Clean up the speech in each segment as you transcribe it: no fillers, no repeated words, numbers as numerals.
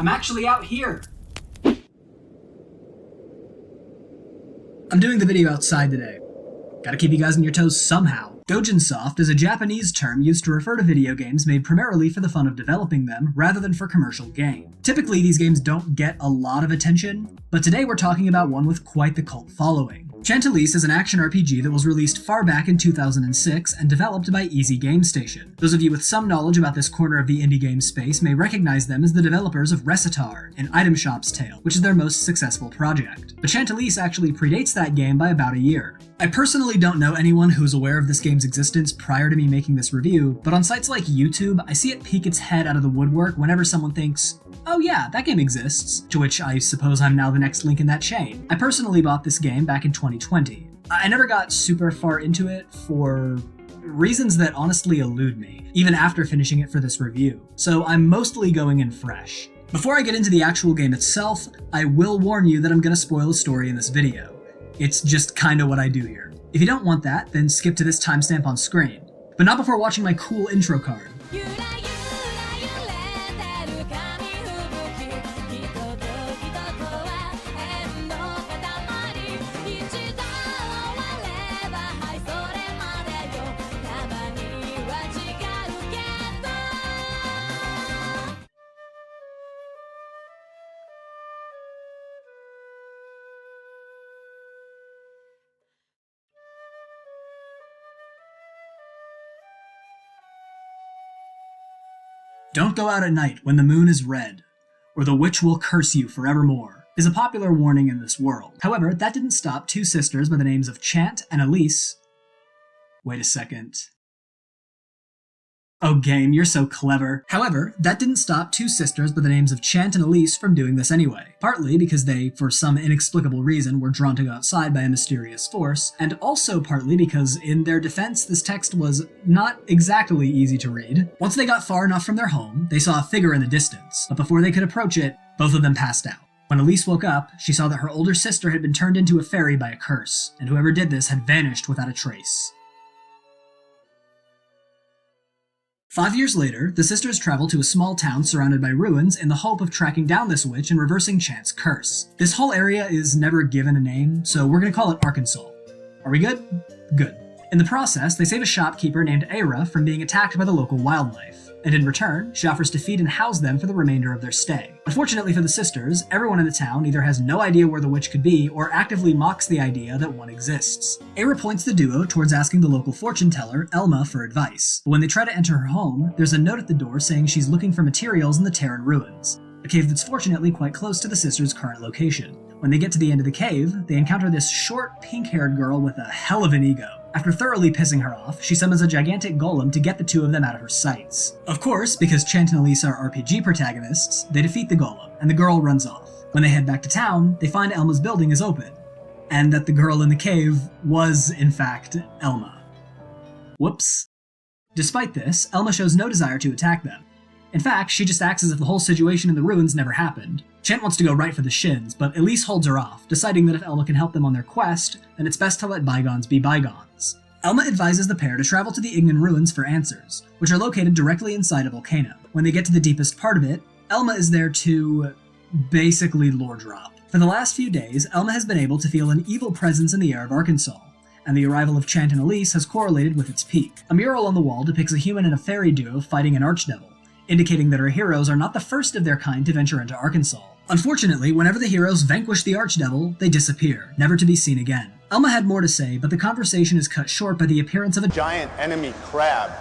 I'm actually out here. I'm doing the video outside today. Gotta keep you guys on your toes somehow. Dojinsoft is a Japanese term used to refer to video games made primarily for the fun of developing them, rather than for commercial gain. Typically, these games don't get a lot of attention, but today we're talking about one with quite the cult following. Chantelise is an action RPG that was released far back in 2006 and developed by Easy Game Station. Those of you with some knowledge about this corner of the indie game space may recognize them as the developers of Recitar, an Item Shop's Tale, which is their most successful project. But Chantelise actually predates that game by about a year. I personally don't know anyone who's aware of this game's existence prior to me making this review, but on sites like YouTube, I see it peek its head out of the woodwork whenever someone thinks, oh yeah, that game exists, to which I suppose I'm now the next link in that chain. I personally bought this game back in 2020. I never got super far into it for reasons that honestly elude me, even after finishing it for this review, so I'm mostly going in fresh. Before I get into the actual game itself, I will warn you that I'm gonna spoil a story in this video. It's just kinda what I do here. If you don't want that, then skip to this timestamp on screen. But not before watching my cool intro card. Don't go out at night when the moon is red, or the witch will curse you forevermore, is a popular warning in this world. However, that didn't stop two sisters by the names of Chant and Elise. Wait a second. Oh game, you're so clever. However, that didn't stop two sisters by the names of Chant and Elise from doing this anyway. Partly because they, for some inexplicable reason, were drawn to go outside by a mysterious force, and also partly because, in their defense, this text was not exactly easy to read. Once they got far enough from their home, they saw a figure in the distance, but before they could approach it, both of them passed out. When Elise woke up, she saw that her older sister had been turned into a fairy by a curse, and whoever did this had vanished without a trace. 5 years later, the sisters travel to a small town surrounded by ruins in the hope of tracking down this witch and reversing Chant's curse. This whole area is never given a name, so we're gonna call it Arkansas. Are we good? Good. In the process, they save a shopkeeper named Aira from being attacked by the local wildlife, and in return, she offers to feed and house them for the remainder of their stay. Unfortunately for the sisters, everyone in the town either has no idea where the witch could be or actively mocks the idea that one exists. Aira points the duo towards asking the local fortune teller, Elma, for advice, but when they try to enter her home, there's a note at the door saying she's looking for materials in the Terran ruins, a cave that's fortunately quite close to the sisters' current location. When they get to the end of the cave, they encounter this short, pink-haired girl with a hell of an ego. After thoroughly pissing her off, she summons a gigantic golem to get the two of them out of her sights. Of course, because Chant and Elise are RPG protagonists, they defeat the golem, and the girl runs off. When they head back to town, they find Elma's building is open, and that the girl in the cave was, in fact, Elma. Whoops. Despite this, Elma shows no desire to attack them. In fact, she just acts as if the whole situation in the ruins never happened. Chant wants to go right for the shins, but Elise holds her off, deciding that if Elma can help them on their quest, then it's best to let bygones be bygones. Elma advises the pair to travel to the Ignan ruins for answers, which are located directly inside a volcano. When they get to the deepest part of it, Elma is there to basically lore drop. For the last few days, Elma has been able to feel an evil presence in the air of Arkansas, and the arrival of Chant and Elise has correlated with its peak. A mural on the wall depicts a human and a fairy duo fighting an archdevil, indicating that our heroes are not the first of their kind to venture into Arkansas. Unfortunately, whenever the heroes vanquish the archdevil, they disappear, never to be seen again. Elma had more to say, but the conversation is cut short by the appearance of a giant enemy crab,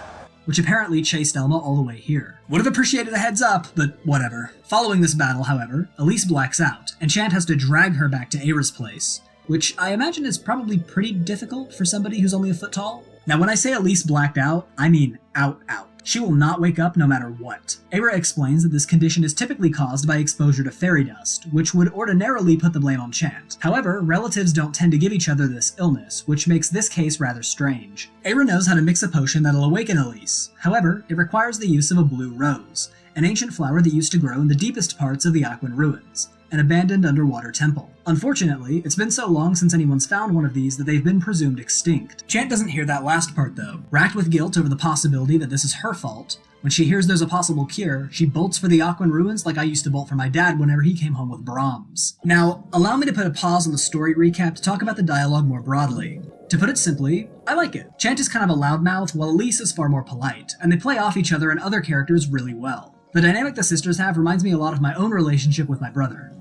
which apparently chased Elma all the way here. Would have appreciated a heads up, but whatever. Following this battle, however, Elise blacks out, and Chant has to drag her back to Aira's place, which I imagine is probably pretty difficult for somebody who's only a foot tall. Now when I say Elise blacked out, I mean out. She will not wake up no matter what. Aira explains that this condition is typically caused by exposure to fairy dust, which would ordinarily put the blame on Chant. However, relatives don't tend to give each other this illness, which makes this case rather strange. Aira knows how to mix a potion that'll awaken Elise. However, it requires the use of a blue rose, an ancient flower that used to grow in the deepest parts of the Aquan ruins. an abandoned underwater temple. Unfortunately, it's been so long since anyone's found one of these that they've been presumed extinct. Chant doesn't hear that last part though. Racked with guilt over the possibility that this is her fault, when she hears there's a possible cure, she bolts for the Aquan ruins like I used to bolt for my dad whenever he came home with Brahms. Now, allow me to put a pause on the story recap to talk about the dialogue more broadly. To put it simply, I like it. Chant is kind of a loudmouth, while Elise is far more polite, and they play off each other and other characters really well. The dynamic the sisters have reminds me a lot of my own relationship with my brother.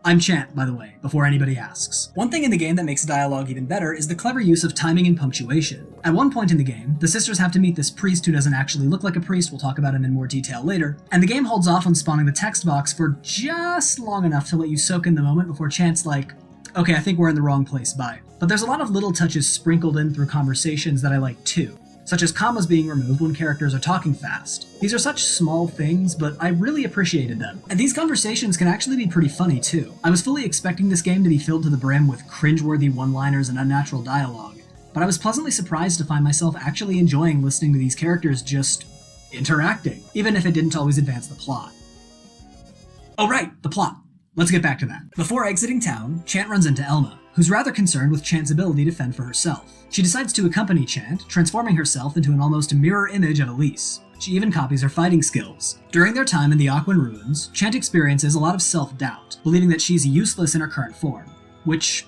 I'm Chant, by the way, before anybody asks. One thing in the game that makes dialogue even better is the clever use of timing and punctuation. At one point in the game, the sisters have to meet this priest who doesn't actually look like a priest, we'll talk about him in more detail later, and the game holds off on spawning the text box for just long enough to let you soak in the moment before Chant's like, okay, I think we're in the wrong place, bye. But there's a lot of little touches sprinkled in through conversations that I like too, such as commas being removed when characters are talking fast. These are such small things, but I really appreciated them. And these conversations can actually be pretty funny too. I was fully expecting this game to be filled to the brim with cringeworthy one-liners and unnatural dialogue, but I was pleasantly surprised to find myself actually enjoying listening to these characters just interacting, even if it didn't always advance the plot. Oh right, the plot. Let's get back to that. Before exiting town, Chant runs into Elma, who's rather concerned with Chant's ability to fend for herself. She decides to accompany Chant, transforming herself into an almost mirror image of Elise. She even copies her fighting skills. During their time in the Aquan ruins, Chant experiences a lot of self-doubt, believing that she's useless in her current form. Which,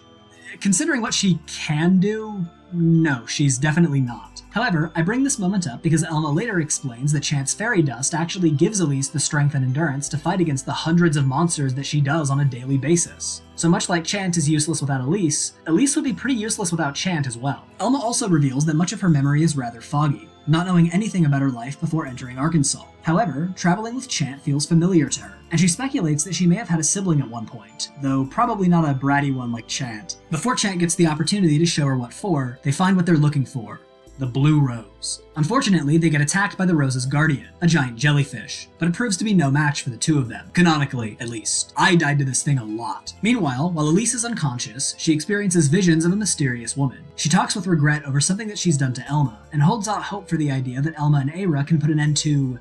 considering what she can do, no, she's definitely not. However, I bring this moment up because Elma later explains that Chant's fairy dust actually gives Elise the strength and endurance to fight against the hundreds of monsters that she does on a daily basis. So much like Chant is useless without Elise, Elise would be pretty useless without Chant as well. Elma also reveals that much of her memory is rather foggy, not knowing anything about her life before entering Arkansas. However, traveling with Chant feels familiar to her, and she speculates that she may have had a sibling at one point, though probably not a bratty one like Chant. Before Chant gets the opportunity to show her what for, they find what they're looking for. The Blue Rose. Unfortunately, they get attacked by the Rose's guardian, a giant jellyfish, but it proves to be no match for the two of them, canonically at least. I died to this thing a lot. Meanwhile, while Elise is unconscious, she experiences visions of a mysterious woman. She talks with regret over something that she's done to Elma, and holds out hope for the idea that Elma and Aira can put an end to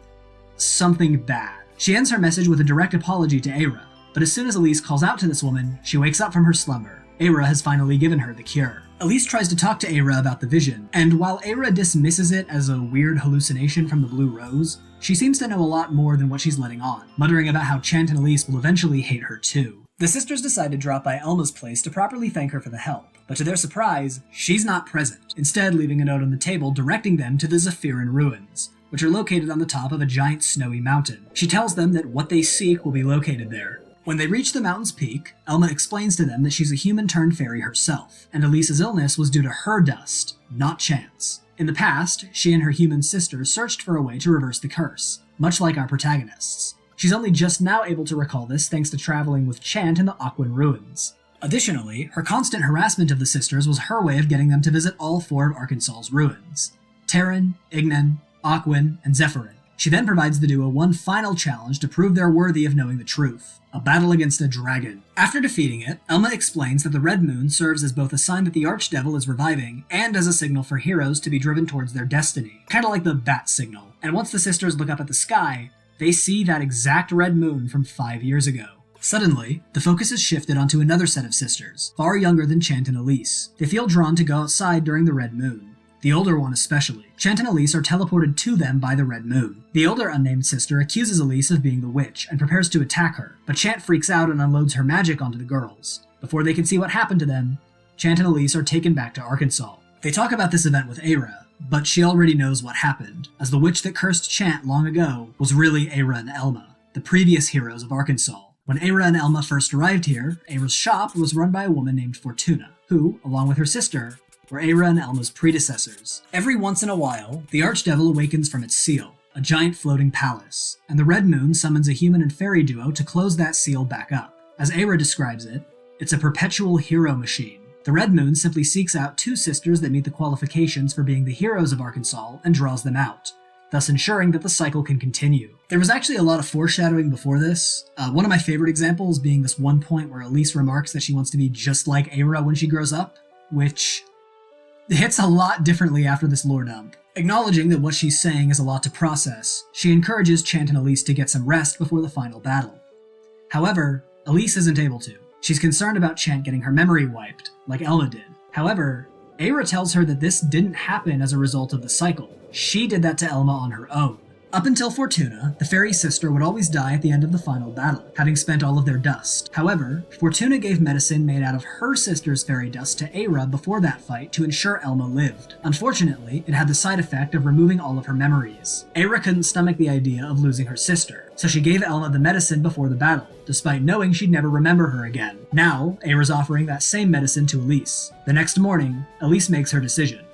something bad. She ends her message with a direct apology to Aira, but as soon as Elise calls out to this woman, she wakes up from her slumber. Aira has finally given her the cure. Elise tries to talk to Aira about the vision, and while Aira dismisses it as a weird hallucination from the Blue Rose, she seems to know a lot more than what she's letting on, muttering about how Chant and Elise will eventually hate her too. The sisters decide to drop by Elma's place to properly thank her for the help, but to their surprise, she's not present, instead leaving a note on the table directing them to the Zephyrin ruins, which are located on the top of a giant snowy mountain. She tells them that what they seek will be located there. When they reach the mountain's peak, Elma explains to them that she's a human-turned-fairy herself, and Elise's illness was due to her dust, not Chant's. In the past, she and her human sister searched for a way to reverse the curse, much like our protagonists. She's only just now able to recall this thanks to traveling with Chant in the Aquan ruins. Additionally, her constant harassment of the sisters was her way of getting them to visit all four of Arkansas's ruins: Terran, Ignan, Aquan, and Zephyrin. She then provides the duo one final challenge to prove they're worthy of knowing the truth: a battle against a dragon. After defeating it, Elma explains that the Red Moon serves as both a sign that the Archdevil is reviving and as a signal for heroes to be driven towards their destiny, kinda like the bat signal. And once the sisters look up at the sky, they see that exact Red Moon from 5 years ago. Suddenly, the focus is shifted onto another set of sisters, far younger than Chant and Elise. They feel drawn to go outside during the Red Moon. The older one especially. Chant and Elise are teleported to them by the Red Moon. The older unnamed sister accuses Elise of being the witch and prepares to attack her, but Chant freaks out and unloads her magic onto the girls. Before they can see what happened to them, Chant and Elise are taken back to Arkansas. They talk about this event with Aira, but she already knows what happened, as the witch that cursed Chant long ago was really Aira and Elma, the previous heroes of Arkansas. When Aira and Elma first arrived here, Aira's shop was run by a woman named Fortuna, who, along with her sister, were Aira and Elma's predecessors. Every once in a while, the Archdevil awakens from its seal, a giant floating palace, and the Red Moon summons a human and fairy duo to close that seal back up. As Aira describes it, it's a perpetual hero machine. The Red Moon simply seeks out two sisters that meet the qualifications for being the heroes of Arkansas and draws them out, thus ensuring that the cycle can continue. There was actually a lot of foreshadowing before this, one of my favorite examples being this one point where Elise remarks that she wants to be just like Aira when she grows up, which hits a lot differently after this lore dump. Acknowledging that what she's saying is a lot to process, she encourages Chant and Elise to get some rest before the final battle. However, Elise isn't able to. She's concerned about Chant getting her memory wiped, like Elma did. However, Aira tells her that this didn't happen as a result of the cycle. She did that to Elma on her own. Up until Fortuna, the fairy sister would always die at the end of the final battle, having spent all of their dust. However, Fortuna gave medicine made out of her sister's fairy dust to Aira before that fight to ensure Elma lived. Unfortunately, it had the side effect of removing all of her memories. Aira couldn't stomach the idea of losing her sister, so she gave Elma the medicine before the battle, despite knowing she'd never remember her again. Now, Aira's offering that same medicine to Elise. The next morning, Elise makes her decision.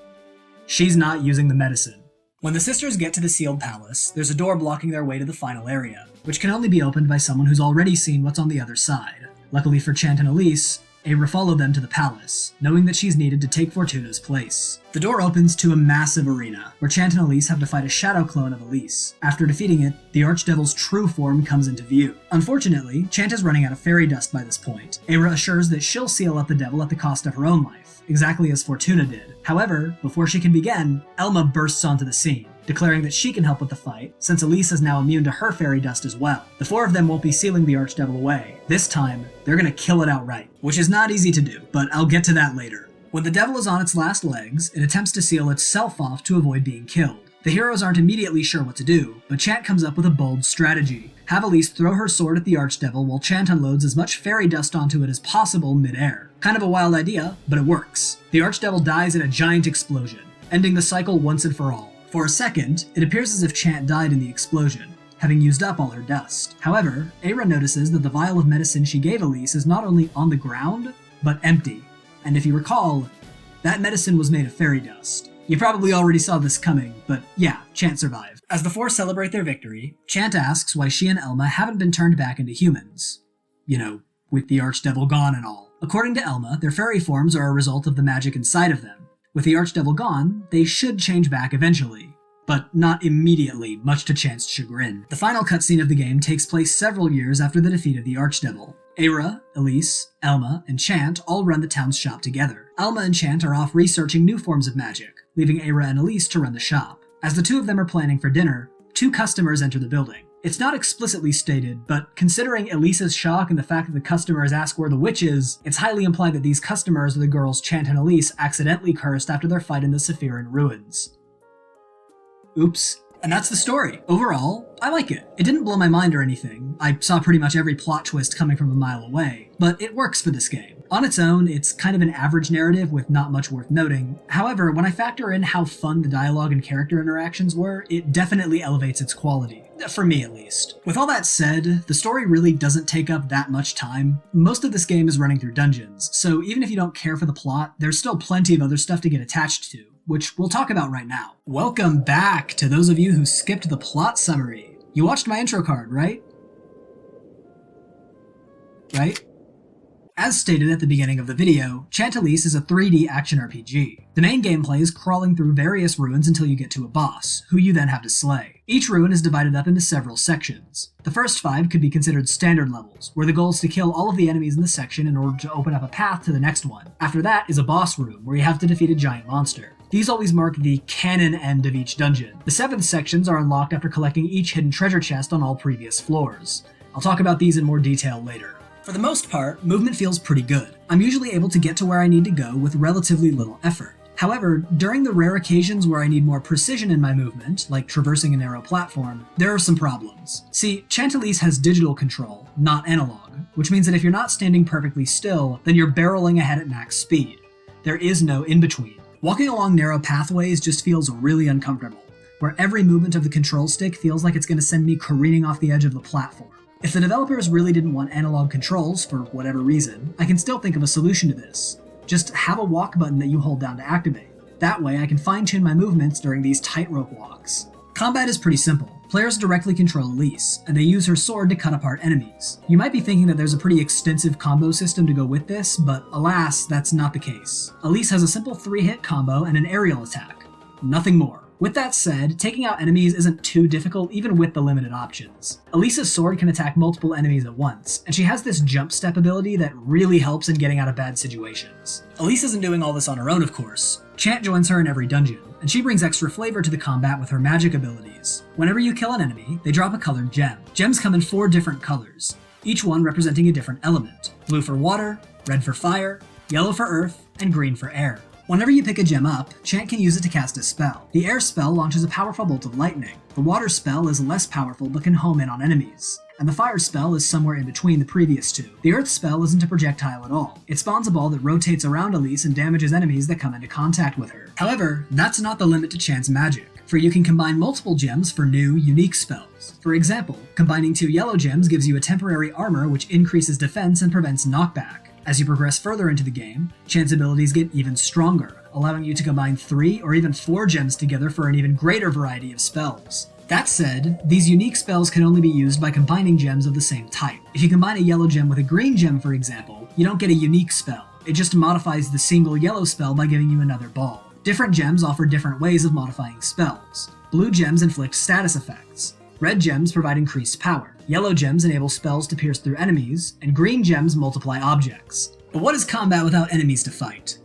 She's not using the medicine. When the sisters get to the sealed palace, there's a door blocking their way to the final area, which can only be opened by someone who's already seen what's on the other side. Luckily for Chant and Elise, Aira followed them to the palace, knowing that she's needed to take Fortuna's place. The door opens to a massive arena, where Chant and Elise have to fight a shadow clone of Elise. After defeating it, the Archdevil's true form comes into view. Unfortunately, Chant is running out of fairy dust by this point. Aira assures that she'll seal up the devil at the cost of her own life, exactly as Fortuna did. However, before she can begin, Elma bursts onto the scene, declaring that she can help with the fight, since Elise is now immune to her fairy dust as well. The four of them won't be sealing the Archdevil away. This time, they're gonna kill it outright, which is not easy to do, but I'll get to that later. When the devil is on its last legs, it attempts to seal itself off to avoid being killed. The heroes aren't immediately sure what to do, but Chant comes up with a bold strategy. Have Elise throw her sword at the Archdevil while Chant unloads as much fairy dust onto it as possible mid-air. Kind of a wild idea, but it works. The Archdevil dies in a giant explosion, ending the cycle once and for all. For a second, it appears as if Chant died in the explosion, having used up all her dust. However, Aira notices that the vial of medicine she gave Elise is not only on the ground, but empty. And if you recall, that medicine was made of fairy dust. You probably already saw this coming, but yeah, Chant survived. As the four celebrate their victory, Chant asks why she and Elma haven't been turned back into humans. You know, with the Archdevil gone and all. According to Elma, their fairy forms are a result of the magic inside of them. With the Archdevil gone, they should change back eventually, but not immediately, much to Chant's chagrin. The final cutscene of the game takes place several years after the defeat of the Archdevil. Aira, Elise, Elma, and Chant all run the town's shop together. Elma and Chant are off researching new forms of magic, leaving Aira and Elise to run the shop. As the two of them are planning for dinner, two customers enter the building. It's not explicitly stated, but considering Elise's shock and the fact that the customers ask where the witch is, it's highly implied that these customers are the girls Chant and Elise accidentally cursed after their fight in the Sephiran ruins. Oops. And that's the story. Overall, I like it. It didn't blow my mind or anything. I saw pretty much every plot twist coming from a mile away, but it works for this game. On its own, it's kind of an average narrative with not much worth noting. However, when I factor in how fun the dialogue and character interactions were, it definitely elevates its quality. For me, at least. With all that said, the story really doesn't take up that much time. Most of this game is running through dungeons, so even if you don't care for the plot, there's still plenty of other stuff to get attached to, which we'll talk about right now. Welcome back to those of you who skipped the plot summary. You watched my intro card, right? Right? As stated at the beginning of the video, Chantelise is a 3D action RPG. The main gameplay is crawling through various ruins until you get to a boss, who you then have to slay. Each ruin is divided up into several sections. The first 5 could be considered standard levels, where the goal is to kill all of the enemies in the section in order to open up a path to the next one. After that is a boss room, where you have to defeat a giant monster. These always mark the canon end of each dungeon. The 7 sections are unlocked after collecting each hidden treasure chest on all previous floors. I'll talk about these in more detail later. For the most part, movement feels pretty good. I'm usually able to get to where I need to go with relatively little effort. However, during the rare occasions where I need more precision in my movement, like traversing a narrow platform, there are some problems. See, Chantelise has digital control, not analog, which means that if you're not standing perfectly still, then you're barreling ahead at max speed. There is no in-between. Walking along narrow pathways just feels really uncomfortable, where every movement of the control stick feels like it's going to send me careening off the edge of the platform. If the developers really didn't want analog controls for whatever reason, I can still think of a solution to this. Just have a walk button that you hold down to activate. That way I can fine-tune my movements during these tightrope walks. Combat is pretty simple. Players directly control Elise, and they use her sword to cut apart enemies. You might be thinking that there's a pretty extensive combo system to go with this, but alas, that's not the case. Elise has a simple 3-hit combo and an aerial attack. Nothing more. With that said, taking out enemies isn't too difficult even with the limited options. Elise's sword can attack multiple enemies at once, and she has this jump step ability that really helps in getting out of bad situations. Elise isn't doing all this on her own, of course. Chant joins her in every dungeon, and she brings extra flavor to the combat with her magic abilities. Whenever you kill an enemy, they drop a colored gem. Gems come in 4 different colors: each one representing a different element. Blue for water, red for fire, yellow for earth, and green for air. Whenever you pick a gem up, Chant can use it to cast a spell. The air spell launches a powerful bolt of lightning. The water spell is less powerful but can home in on enemies. And the fire spell is somewhere in between the previous two. The earth spell isn't a projectile at all. It spawns a ball that rotates around Elise and damages enemies that come into contact with her. However, that's not the limit to Chant's magic, for you can combine multiple gems for new, unique spells. For example, combining 2 yellow gems gives you a temporary armor which increases defense and prevents knockback. As you progress further into the game, Chant's abilities get even stronger, allowing you to combine 3 or even 4 gems together for an even greater variety of spells. That said, these unique spells can only be used by combining gems of the same type. If you combine a yellow gem with a green gem, for example, you don't get a unique spell. It just modifies the single yellow spell by giving you another ball. Different gems offer different ways of modifying spells. Blue gems inflict status effects. Red gems provide increased power. Yellow gems enable spells to pierce through enemies, and green gems multiply objects. But what is combat without enemies to fight?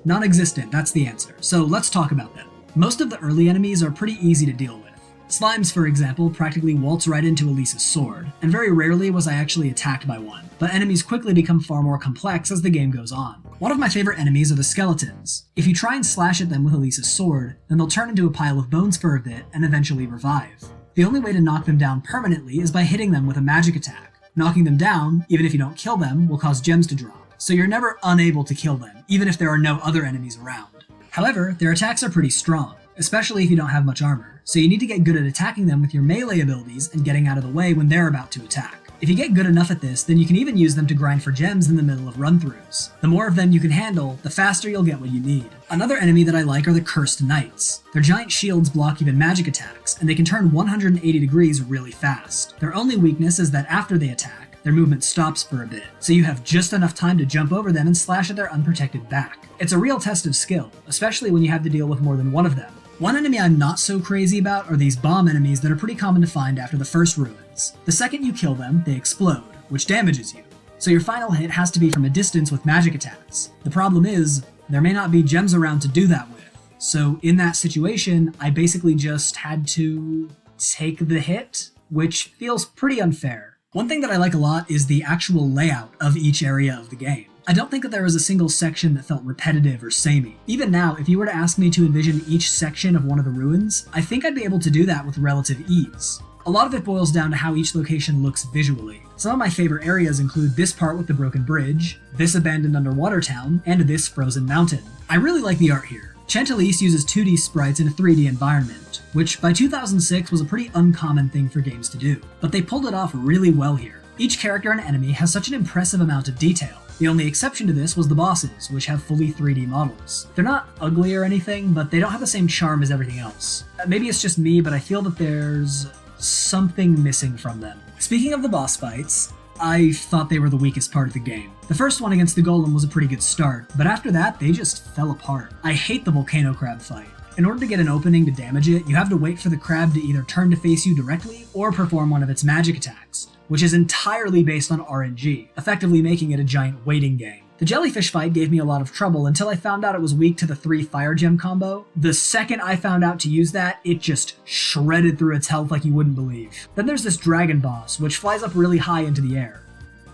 Non-existent, that's the answer, so let's talk about them. Most of the early enemies are pretty easy to deal with. Slimes, for example, practically waltz right into Elise's sword, and very rarely was I actually attacked by one, but enemies quickly become far more complex as the game goes on. One of my favorite enemies are the skeletons. If you try and slash at them with Elise's sword, then they'll turn into a pile of bones for a bit and eventually revive. The only way to knock them down permanently is by hitting them with a magic attack. Knocking them down, even if you don't kill them, will cause gems to drop, so you're never unable to kill them, even if there are no other enemies around. However, their attacks are pretty strong, especially if you don't have much armor, so you need to get good at attacking them with your melee abilities and getting out of the way when they're about to attack. If you get good enough at this, then you can even use them to grind for gems in the middle of run-throughs. The more of them you can handle, the faster you'll get what you need. Another enemy that I like are the Cursed Knights. Their giant shields block even magic attacks, and they can turn 180 degrees really fast. Their only weakness is that after they attack, their movement stops for a bit, so you have just enough time to jump over them and slash at their unprotected back. It's a real test of skill, especially when you have to deal with more than one of them. One enemy I'm not so crazy about are these bomb enemies that are pretty common to find after the first ruins. The second you kill them, they explode, which damages you. So your final hit has to be from a distance with magic attacks. The problem is, there may not be gems around to do that with. So in that situation, I basically just had to take the hit, which feels pretty unfair. One thing that I like a lot is the actual layout of each area of the game. I don't think that there was a single section that felt repetitive or samey. Even now, if you were to ask me to envision each section of one of the ruins, I think I'd be able to do that with relative ease. A lot of it boils down to how each location looks visually. Some of my favorite areas include this part with the broken bridge, this abandoned underwater town, and this frozen mountain. I really like the art here. Chantelise uses 2D sprites in a 3D environment, which by 2006 was a pretty uncommon thing for games to do, but they pulled it off really well here. Each character and enemy has such an impressive amount of detail. The only exception to this was the bosses, which have fully 3D models. They're not ugly or anything, but they don't have the same charm as everything else. Maybe it's just me, but I feel that there's something missing from them. Speaking of the boss fights, I thought they were the weakest part of the game. The first one against the golem was a pretty good start, but after that, they just fell apart. I hate the volcano crab fight. In order to get an opening to damage it, you have to wait for the crab to either turn to face you directly or perform one of its magic attacks, which is entirely based on RNG, effectively making it a giant waiting game. The jellyfish fight gave me a lot of trouble until I found out it was weak to the 3 fire gem combo. The second I found out to use that, it just shredded through its health like you wouldn't believe. Then there's this dragon boss, which flies up really high into the air.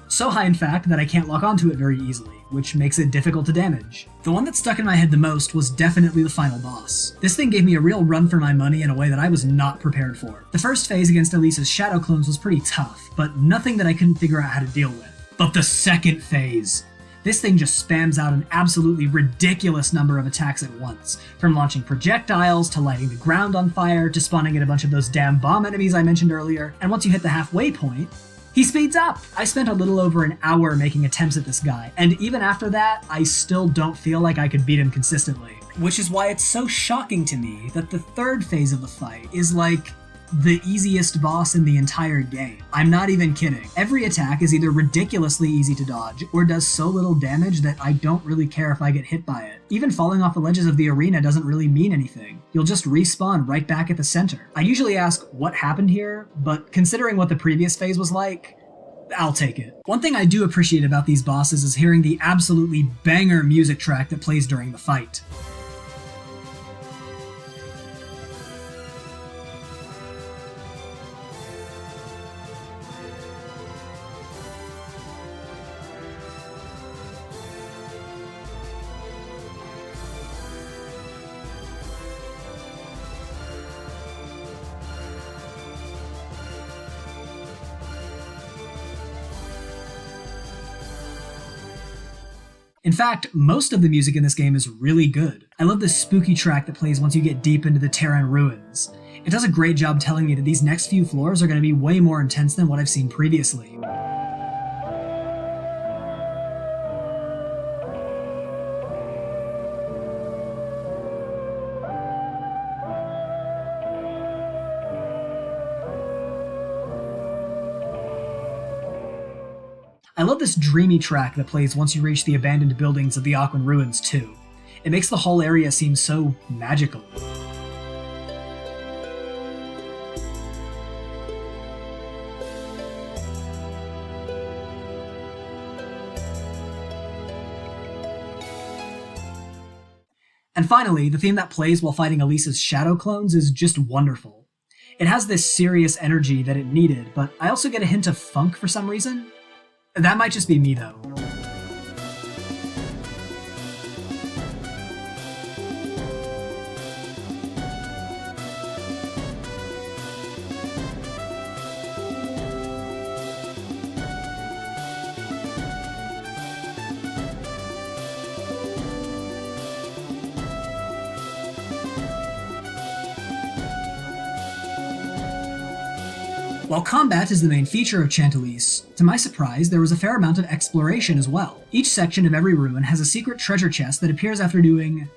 So high in fact that I can't lock onto it very easily, which makes it difficult to damage. The one that stuck in my head the most was definitely the final boss. This thing gave me a real run for my money in a way that I was not prepared for. The first phase against Elise's shadow clones was pretty tough, but nothing that I couldn't figure out how to deal with. But the second phase! This thing just spams out an absolutely ridiculous number of attacks at once, from launching projectiles, to lighting the ground on fire, to spawning in a bunch of those damn bomb enemies I mentioned earlier, and once you hit the halfway point, he speeds up! I spent a little over an hour making attempts at this guy, and even after that, I still don't feel like I could beat him consistently. Which is why it's so shocking to me that the third phase of the fight is like the easiest boss in the entire game. I'm not even kidding. Every attack is either ridiculously easy to dodge, or does so little damage that I don't really care if I get hit by it. Even falling off the ledges of the arena doesn't really mean anything. You'll just respawn right back at the center. I usually ask what happened here, but considering what the previous phase was like, I'll take it. One thing I do appreciate about these bosses is hearing the absolutely banger music track that plays during the fight. In fact, most of the music in this game is really good. I love the spooky track that plays once you get deep into the Terran ruins. It does a great job telling me that these next few floors are going to be way more intense than what I've seen previously. I love this dreamy track that plays once you reach the abandoned buildings of the Aquan ruins too. It makes the whole area seem so magical. And finally, the theme that plays while fighting Elise's shadow clones is just wonderful. It has this serious energy that it needed, but I also get a hint of funk for some reason. That might just be me though. While combat is the main feature of Chantelise, to my surprise, there was a fair amount of exploration as well. Each section of every ruin has a secret treasure chest that appears after doing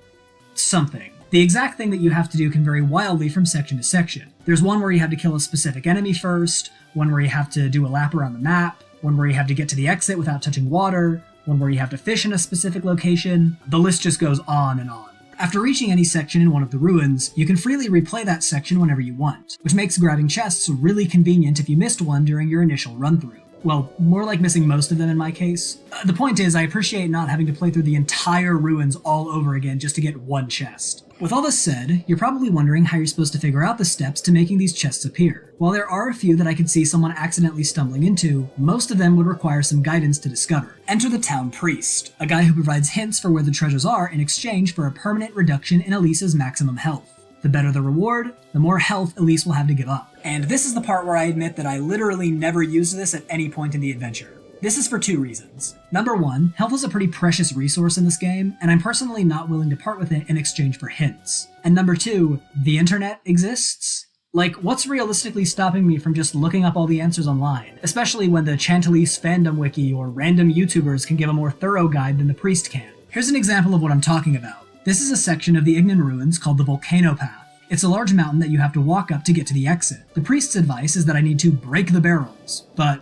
something. The exact thing that you have to do can vary wildly from section to section. There's one where you have to kill a specific enemy first, one where you have to do a lap around the map, one where you have to get to the exit without touching water, one where you have to fish in a specific location. The list just goes on and on. After reaching any section in one of the ruins, you can freely replay that section whenever you want, which makes grabbing chests really convenient if you missed one during your initial run-through. Well, more like missing most of them in my case. The point is, I appreciate not having to play through the entire ruins all over again just to get one chest. With all this said, you're probably wondering how you're supposed to figure out the steps to making these chests appear. While there are a few that I could see someone accidentally stumbling into, most of them would require some guidance to discover. Enter the Town Priest, a guy who provides hints for where the treasures are in exchange for a permanent reduction in Elise's maximum health. The better the reward, the more health Elise will have to give up. And this is the part where I admit that I literally never used this at any point in the adventure. This is for two reasons. Number one, health is a pretty precious resource in this game, and I'm personally not willing to part with it in exchange for hints. And number two, the internet exists. Like, what's realistically stopping me from just looking up all the answers online? Especially when the Chantelise fandom wiki or random YouTubers can give a more thorough guide than the priest can. Here's an example of what I'm talking about. This is a section of the Ignan ruins called the Volcano Path. It's a large mountain that you have to walk up to get to the exit. The priest's advice is that I need to break the barrels, but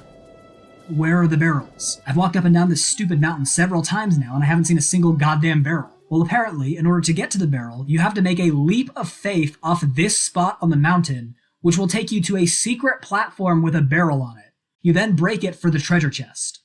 where are the barrels? I've walked up and down this stupid mountain several times now and I haven't seen a single goddamn barrel. Well, apparently, in order to get to the barrel, you have to make a leap of faith off this spot on the mountain, which will take you to a secret platform with a barrel on it. You then break it for the treasure chest.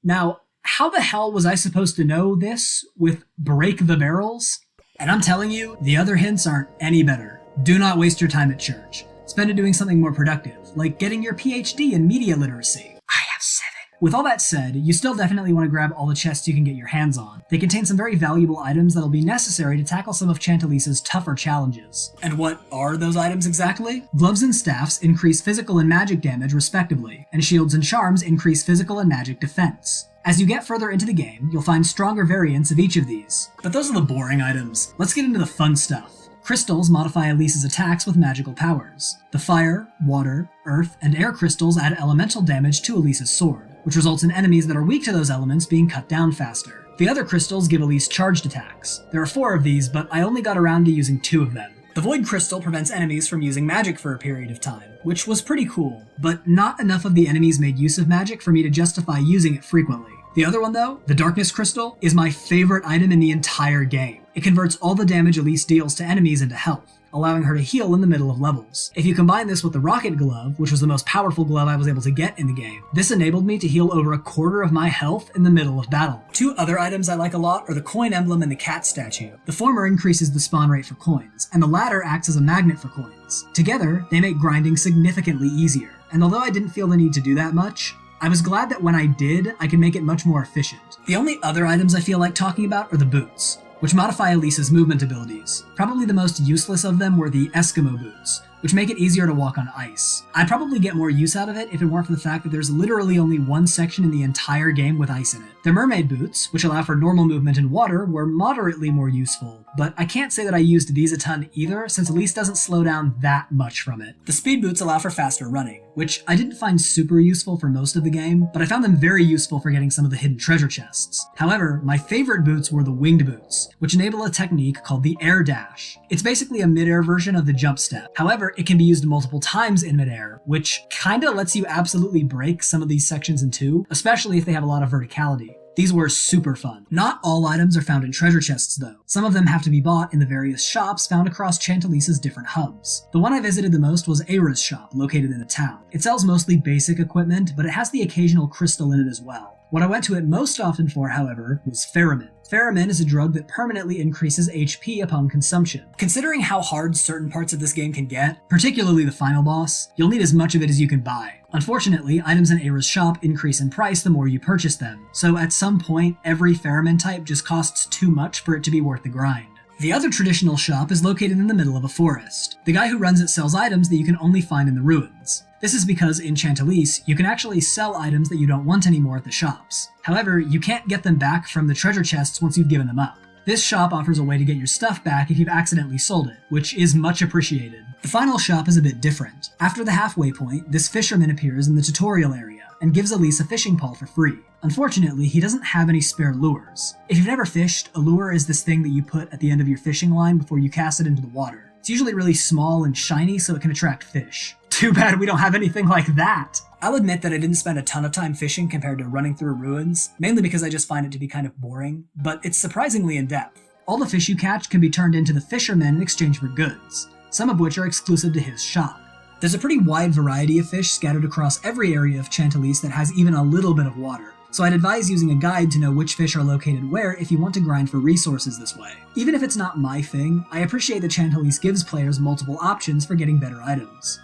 Now, how the hell was I supposed to know this with break the barrels? And I'm telling you, the other hints aren't any better. Do not waste your time at church. Spend it doing something more productive, like getting your PhD in media literacy. I have 7. With all that said, you still definitely want to grab all the chests you can get your hands on. They contain some very valuable items that'll be necessary to tackle some of Chantelise's tougher challenges. And what are those items exactly? Gloves and staffs increase physical and magic damage respectively, and shields and charms increase physical and magic defense. As you get further into the game, you'll find stronger variants of each of these. But those are the boring items. Let's get into the fun stuff. Crystals modify Elise's attacks with magical powers. The fire, water, earth, and air crystals add elemental damage to Elise's sword, which results in enemies that are weak to those elements being cut down faster. The other crystals give Elise charged attacks. There are 4 of these, but I only got around to using 2 of them. The Void Crystal prevents enemies from using magic for a period of time, which was pretty cool, but not enough of the enemies made use of magic for me to justify using it frequently. The other one though, the Darkness Crystal, is my favorite item in the entire game. It converts all the damage Elise deals to enemies into health, allowing her to heal in the middle of levels. If you combine this with the Rocket Glove, which was the most powerful glove I was able to get in the game, this enabled me to heal over a quarter of my health in the middle of battle. 2 other items I like a lot are the coin emblem and the cat statue. The former increases the spawn rate for coins, and the latter acts as a magnet for coins. Together, they make grinding significantly easier, and although I didn't feel the need to do that much, I was glad that when I did, I could make it much more efficient. The only other items I feel like talking about are the boots, which modify Elise's movement abilities. Probably the most useless of them were the Eskimo boots, which make it easier to walk on ice. I'd probably get more use out of it if it weren't for the fact that there's literally only one section in the entire game with ice in it. The mermaid boots, which allow for normal movement in water, were moderately more useful, but I can't say that I used these a ton either, since Elise doesn't slow down that much from it. The speed boots allow for faster running, which I didn't find super useful for most of the game, but I found them very useful for getting some of the hidden treasure chests. However, my favorite boots were the winged boots, which enable a technique called the air dash. It's basically a mid-air version of the jump step. However, it can be used multiple times in mid-air, which kinda lets you absolutely break some of these sections in two, especially if they have a lot of verticality. These were super fun. Not all items are found in treasure chests though. Some of them have to be bought in the various shops found across Chantelise's different hubs. The one I visited the most was Aira's shop, located in a town. It sells mostly basic equipment, but it has the occasional crystal in it as well. What I went to it most often for, however, was Ferrimin. Ferrimin is a drug that permanently increases HP upon consumption. Considering how hard certain parts of this game can get, particularly the final boss, you'll need as much of it as you can buy. Unfortunately, items in Aira's shop increase in price the more you purchase them, so at some point, every Ferrimin type just costs too much for it to be worth the grind. The other traditional shop is located in the middle of a forest. The guy who runs it sells items that you can only find in the ruins. This is because in Chantelise, you can actually sell items that you don't want anymore at the shops. However, you can't get them back from the treasure chests once you've given them up. This shop offers a way to get your stuff back if you've accidentally sold it, which is much appreciated. The final shop is a bit different. After the halfway point, this fisherman appears in the tutorial area and gives Elise a fishing pole for free. Unfortunately, he doesn't have any spare lures. If you've never fished, a lure is this thing that you put at the end of your fishing line before you cast it into the water. It's usually really small and shiny so it can attract fish. Too bad we don't have anything like that! I'll admit that I didn't spend a ton of time fishing compared to running through ruins, mainly because I just find it to be kind of boring, but it's surprisingly in-depth. All the fish you catch can be turned into the fisherman in exchange for goods, some of which are exclusive to his shop. There's a pretty wide variety of fish scattered across every area of Chantelise that has even a little bit of water, so I'd advise using a guide to know which fish are located where if you want to grind for resources this way. Even if it's not my thing, I appreciate that Chantelise gives players multiple options for getting better items.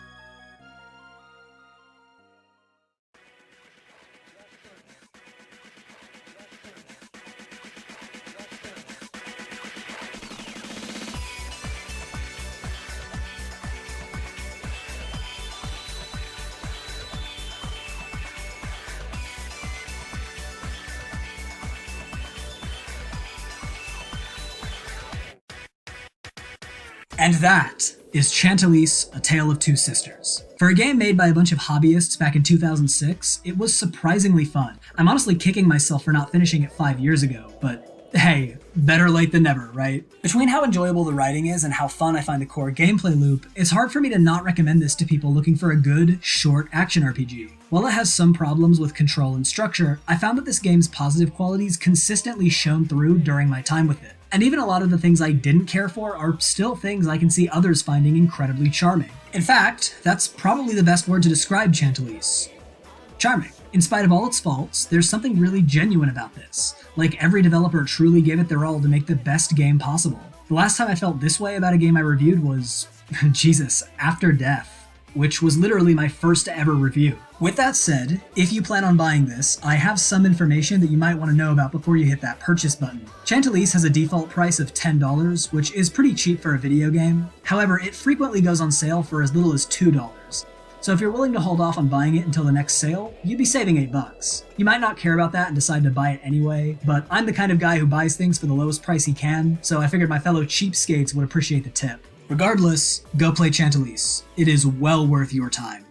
And that is Chantelise, A Tale of Two Sisters. For a game made by a bunch of hobbyists back in 2006, it was surprisingly fun. I'm honestly kicking myself for not finishing it 5 years ago, but hey, better late than never, right? Between how enjoyable the writing is and how fun I find the core gameplay loop, it's hard for me to not recommend this to people looking for a good, short action RPG. While it has some problems with control and structure, I found that this game's positive qualities consistently shone through during my time with it. And even a lot of the things I didn't care for are still things I can see others finding incredibly charming. In fact, that's probably the best word to describe Chantelise. Charming. In spite of all its faults, there's something really genuine about this. Like every developer truly gave it their all to make the best game possible. The last time I felt this way about a game I reviewed was, Jesus, After Death, which was literally my first ever review. With that said, if you plan on buying this, I have some information that you might want to know about before you hit that purchase button. Chantelise has a default price of $10, which is pretty cheap for a video game. However, it frequently goes on sale for as little as $2. So if you're willing to hold off on buying it until the next sale, you'd be saving $8. You might not care about that and decide to buy it anyway, but I'm the kind of guy who buys things for the lowest price he can, so I figured my fellow cheapskates would appreciate the tip. Regardless, go play Chantelise. It is well worth your time.